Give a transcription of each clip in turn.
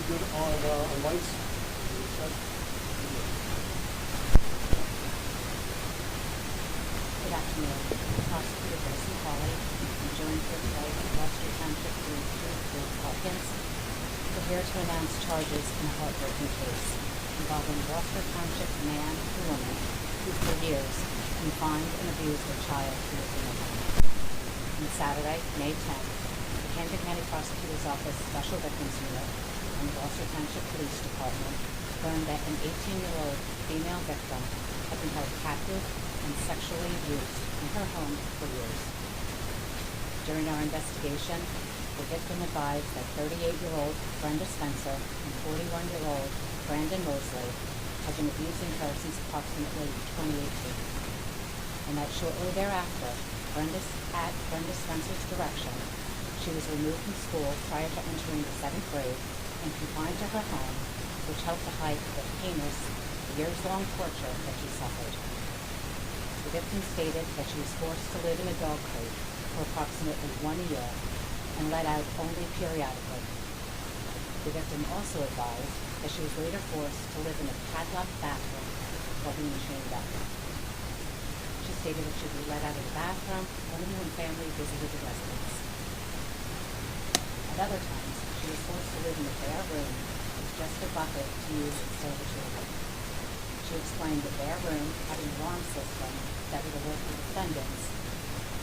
good on lights? Good afternoon. Prosecutor Grayson Hawley, I'm joined here today by Gloucester Township Police Chief Bruce Hawkins. We're here to announce charges in a heartbreaking case involving Gloucester Township man and woman who for years confined and abused their child who was in their home. On Saturday, May 10th, the Camden County Prosecutor's Office Special Victims Unit and Gloucester Township Police Department learned that an 18-year-old female victim had been held captive and sexually abused in her home for years. During our investigation, the victim advised that 38-year-old Brenda Spencer and 41-year-old Brandon Mosley had been abusing her since approximately 2018, and that shortly thereafter, at Brenda Spencer's direction, she was removed from school prior to entering the 7th grade and confined to her home, which helped to hide the heinous, years-long torture that she suffered. The victim stated that she was forced to live in a dog crate for approximately 1 year and let out only periodically. The victim also advised that she was later forced to live in a padlocked bathroom while being chained up. She stated that she would be let out of the bathroom only when family visited the residence. At other times, she was forced to live in a bare room with just a bucket to use instead of a toilet. She explained that their room had an alarm system that would alert the defendants,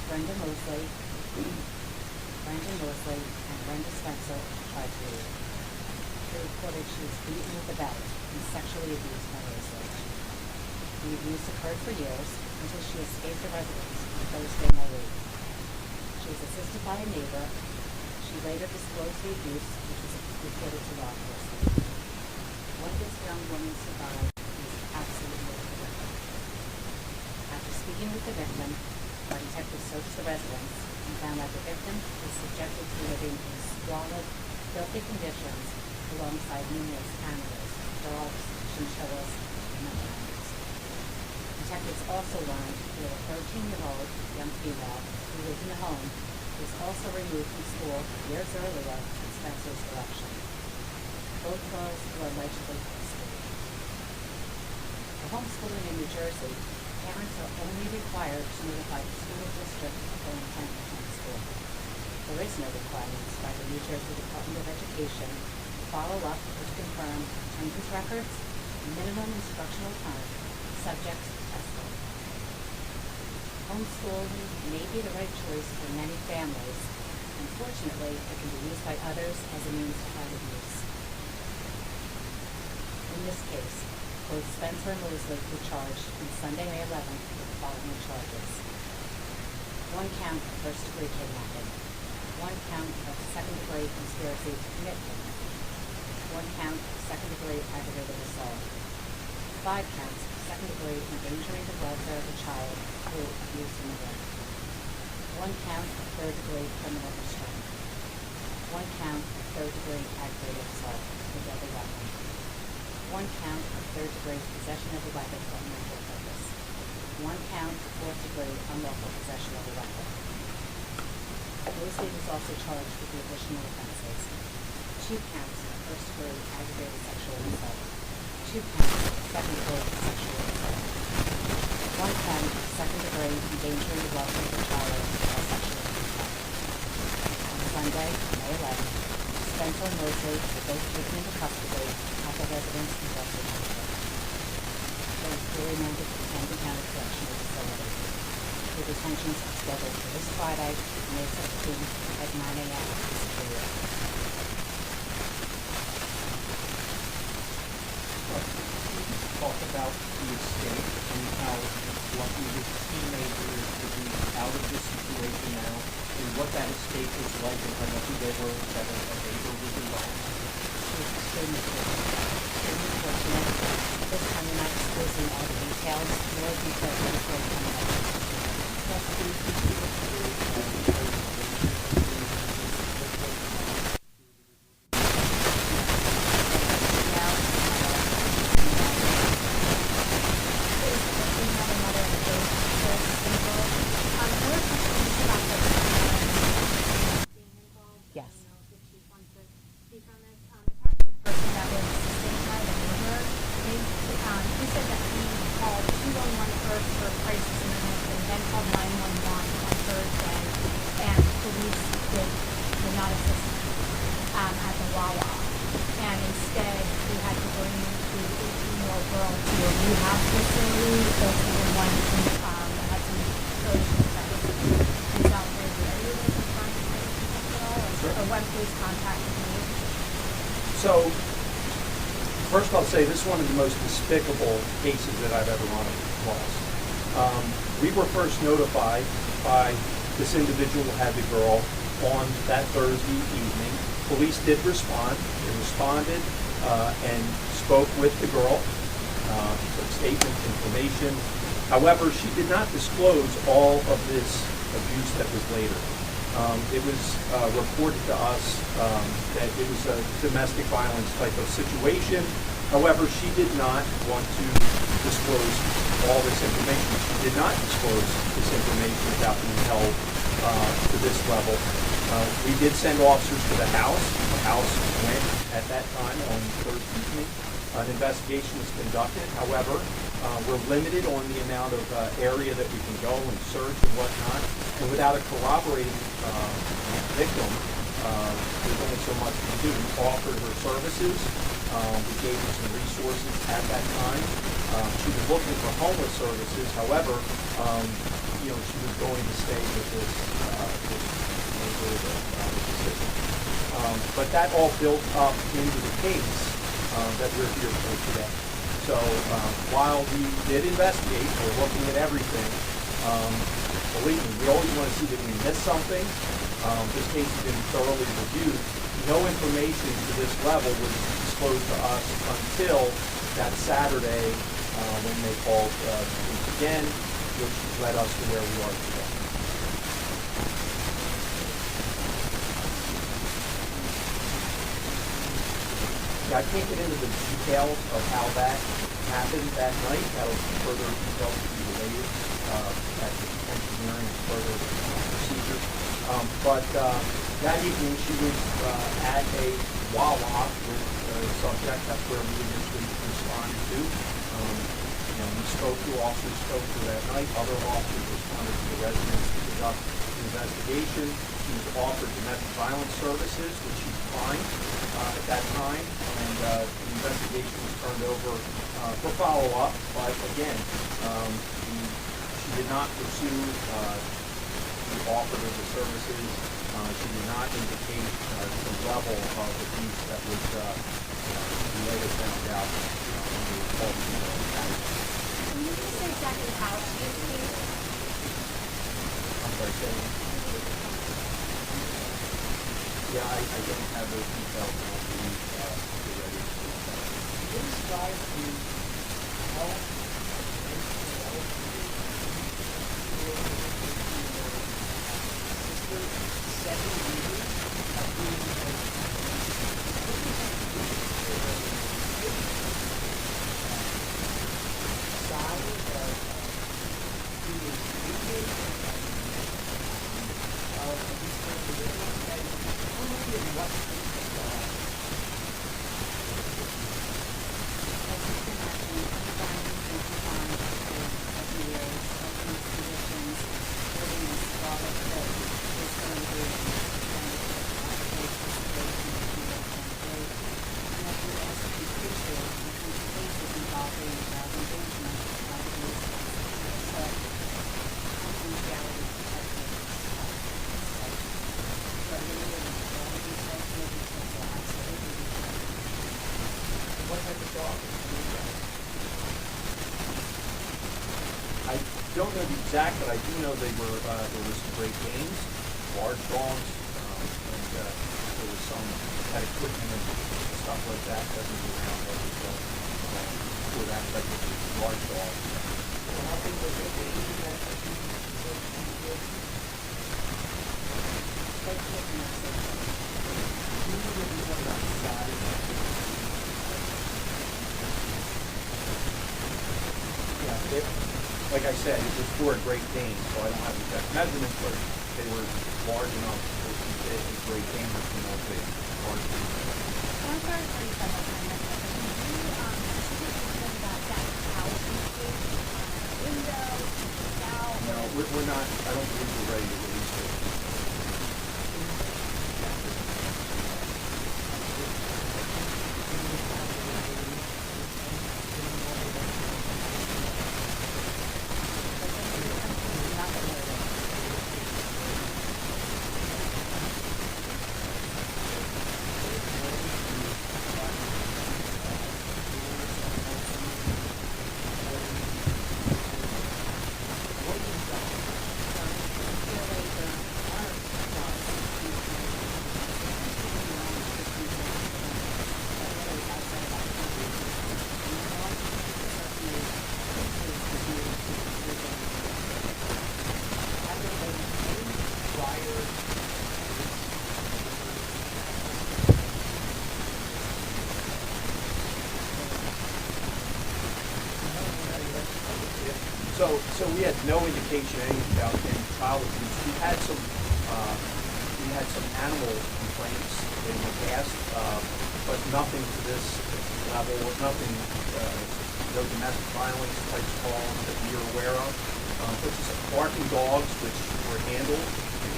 Brandon Mosley, and Brenda Spencer, tried to leave. She reported she was beaten with a belt and sexually abused by Mosley. The abuse occurred for years until she escaped the residence on Thursday, May 8th. She was assisted by a neighbor. She later disclosed the abuse, which was reported to law enforcement. What this young woman survived is absolutely horrific. After speaking with the victim, our detectives searched the residence and found that the victim was subjected to living in squalid, filthy conditions alongside numerous animals, dogs, chinchillas, and other animals. Detectives also learned that a 13-year-old young female who lived in the home was also removed from school years earlier at Spencer's direction. Both girls were allegedly homeschooled. For homeschooling in New Jersey, parents are only required to notify the school district of their intent to homeschool. There is no requirement by the New Jersey Department of Education to follow up or to confirm attendance records and minimum instructional time subject to testing. Homeschooling may be the right choice for many families. Unfortunately, it can be used by others as a means to hide abuse. In this case, both Spencer and Mosley were charged on Sunday, May 11th with the following charges. 1 count of first-degree kidnapping, 1 count of second-degree conspiracy to commit kidnapping, 1 count of second-degree aggravated assault, 5 counts of second-degree endangering the welfare of a child through abuse and neglect, 1 count of third-degree criminal restraint, 1 count of third-degree aggravated assault with a deadly weapon, 1 count of third-degree possession of a weapon for unlawful purpose, 1 count of fourth-degree unlawful possession of a weapon. Mosley was also charged with the additional offenses: 2 counts of first-degree aggravated sexual assault, 2 counts of second-degree sexual assault, 1 count of second-degree endangering the welfare of a child by sexual contact. On Sunday, May 11th, Spencer and Mosley were both taken into custody at the residence in Gloucester Township. They were remanded to the Camden County Correctional Facility. The detentions are scheduled for this Friday, May 16th at 9 a.m. in Superior. Talk about the escape and how lucky this teenager is to be out of this situation now, and what that escape was like, and how lucky they were that a neighbor was involved. It was extremely fortunate. This time we're not disclosing all the details, more details will be forthcoming at the you have facility, so it's the one that had some collisions that was in South Jersey. Are you able to confirm the relationship at all? Sure. Or when police contacted me? So, first I'll say this is one of the most despicable cases that I've ever run across. We were first notified by this individual who had the girl on that Thursday evening. Police did respond. They responded and spoke with the girl, took statement, information. However, she did not disclose all of this abuse that was later. It was reported to us that it was a domestic violence type of situation. However, she did not want to disclose all this information. She did not disclose this information without being held to this level. We did send officers to the house. The house went at that time on Thursday evening. An investigation was conducted. However, we're limited on the amount of area that we can go and search and whatnot. And without a corroborating victim, there's only so much we can do. We offered her services. We gave her some resources at that time. She was looking for homeless services. However, she was going to stay with this neighbor that was assistant. But that all built up into the case that we're here for today. So while we did investigate, we're looking at everything. Believe me, we always want to see that we miss something. This case has been thoroughly reviewed. No information to this level was disclosed to us until that Saturday when they called police again, which led us to where we are today. I can't get into the details of how that happened that night. That'll be further details to be related at the detention hearing and further procedures. But that evening she was at a Wawa with a subject. That's where we initially responded to. We spoke to officers, spoke to her that night. Other officers responded to the residence to conduct an investigation. She was offered domestic violence services, which she declined at that time, and the investigation was turned over for follow-up. But again, she did not pursue the offer of the services. She did not indicate the level of abuse that was later found out when we were called to the Can you just say exactly how she escaped? I'm sorry, say again. Yeah, I don't have those details, and I'll be ready to do that. This guy who helped sister 7 years of being I don't know the exact, but I do know there were some Great Danes, large dogs, and there was some had equipment and stuff like that that was around that was for that type of large dog. how big was it? Yeah, like I said, it was for a Great Dane, so I don't have the exact measurements, but they were large enough to fit a Great Dane, which you know, big, large. I'm sorry for you, but can you specifically about that house window, out? No, we're not, I don't believe we're ready to release it. So we had no indication anything about any child abuse. We had some animal complaints in the past, but nothing to this level, nothing, no domestic violence type calls that we are aware of. But just barking dogs, which were handled.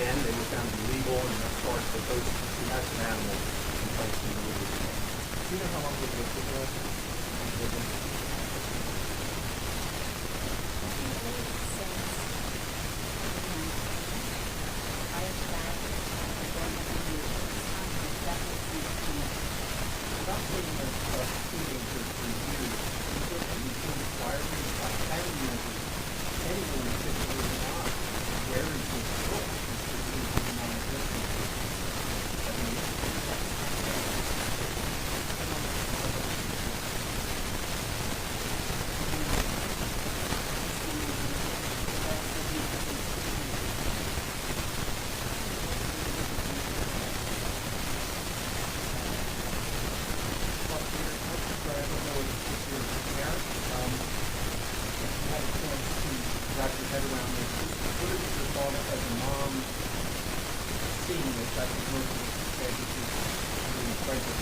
Again, they were found illegal, and as far as those, we had some animal complaints in the legal. Do you know how long they've lived with us? Prior to that, I don't have any use. It's definitely since coming. About being a teenager for years, is there anything required by family members, anyone particularly not, where is this book? Is non-existent? I mean, well, I don't know if you're a parent, if you had a chance to wrap your head around this, what is your thought as a mom seeing this? I think most of us would say this is really frightening.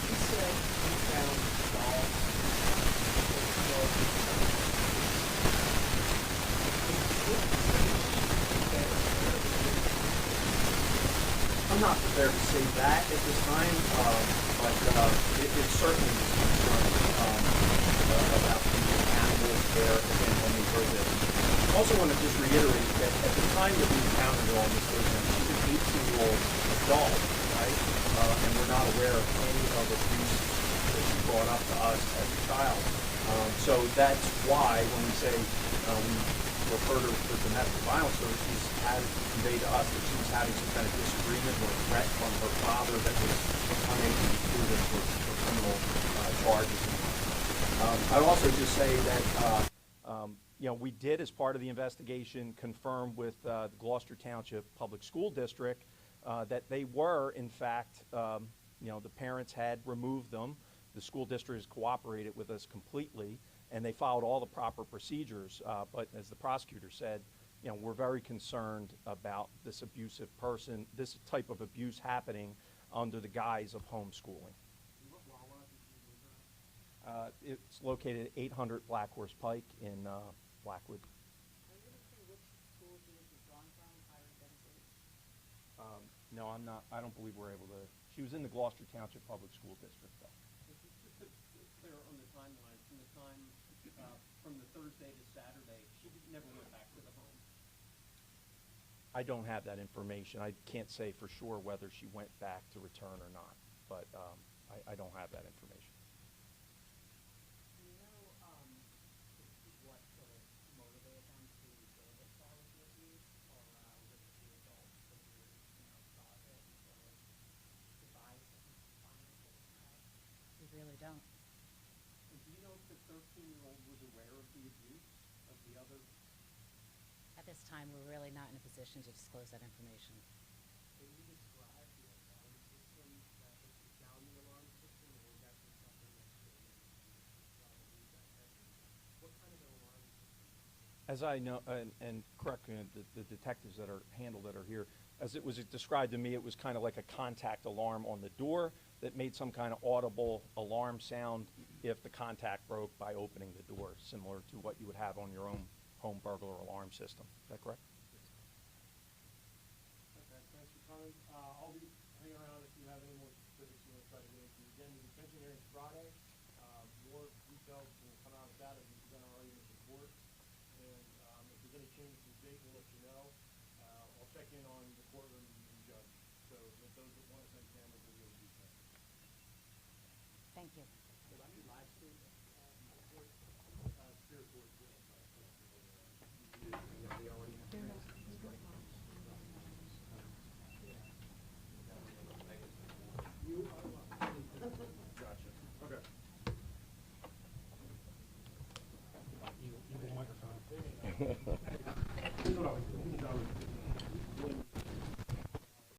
You said you found dogs. I'm not prepared to say that at this time, but it certainly is concerned about the animals there and when we heard this. I also want to just reiterate that at the time that we encountered all this, she's an 18-year-old adult, right? And we're not aware of any of the abuse that she brought up to us as a child. So that's why when we say we refer to her for domestic violence, so she's had conveyed to us that she was having some kind of disagreement or threat from her father that was unable to be proven for criminal charges. I'd also just say that we did, as part of the investigation, confirm with the Gloucester Township Public School District that they were, in fact, the parents had removed them. The school district has cooperated with us completely, and they followed all the proper procedures. But as the prosecutor said, we're very concerned about this abusive person, this type of abuse happening under the guise of homeschooling. It's located at 800 Black Horse Pike in Blackwood. Are you able to say which school she was withdrawn from, higher density? No, I'm not. I don't believe we're able to. She was in the Gloucester Township Public School District, though. Just to clear on the timeline, from the time, from the Thursday to Saturday, she never went back to the home. I don't have that information. I can't say for sure whether she went back to return or not, but I don't have that information. Do you know what sort of motivated them to go this far with the abuse, or was it the adults that saw it and sort of devised some plans for the child? We really don't. And do you know if the 13-year-old was aware of the abuse of the other? At this time, we're really not in a position to disclose that information. Can you describe the alarm system, that the Italian alarm system, or was that just something that probably that what kind of an alarm system? As I know, and correct me, the detectives that are handled that are here, as it was described to me, it was kind of like a contact alarm on the door that made some kind of audible alarm sound if the contact broke by opening the door, similar to what you would have on your own home burglar alarm system. Is that correct? Okay, thanks for coming. I'll be hanging around if you have any more specifics you want to try to get into. Again, the detention hearing is Friday. More details will come out of that as we present our arguments in court. And if there's any changes to the date, we'll let you know. I'll check in on the courtroom and judge. So if those that want to send cameras will be able to do so. Thank you. Will that be live streamed? Superior Court will.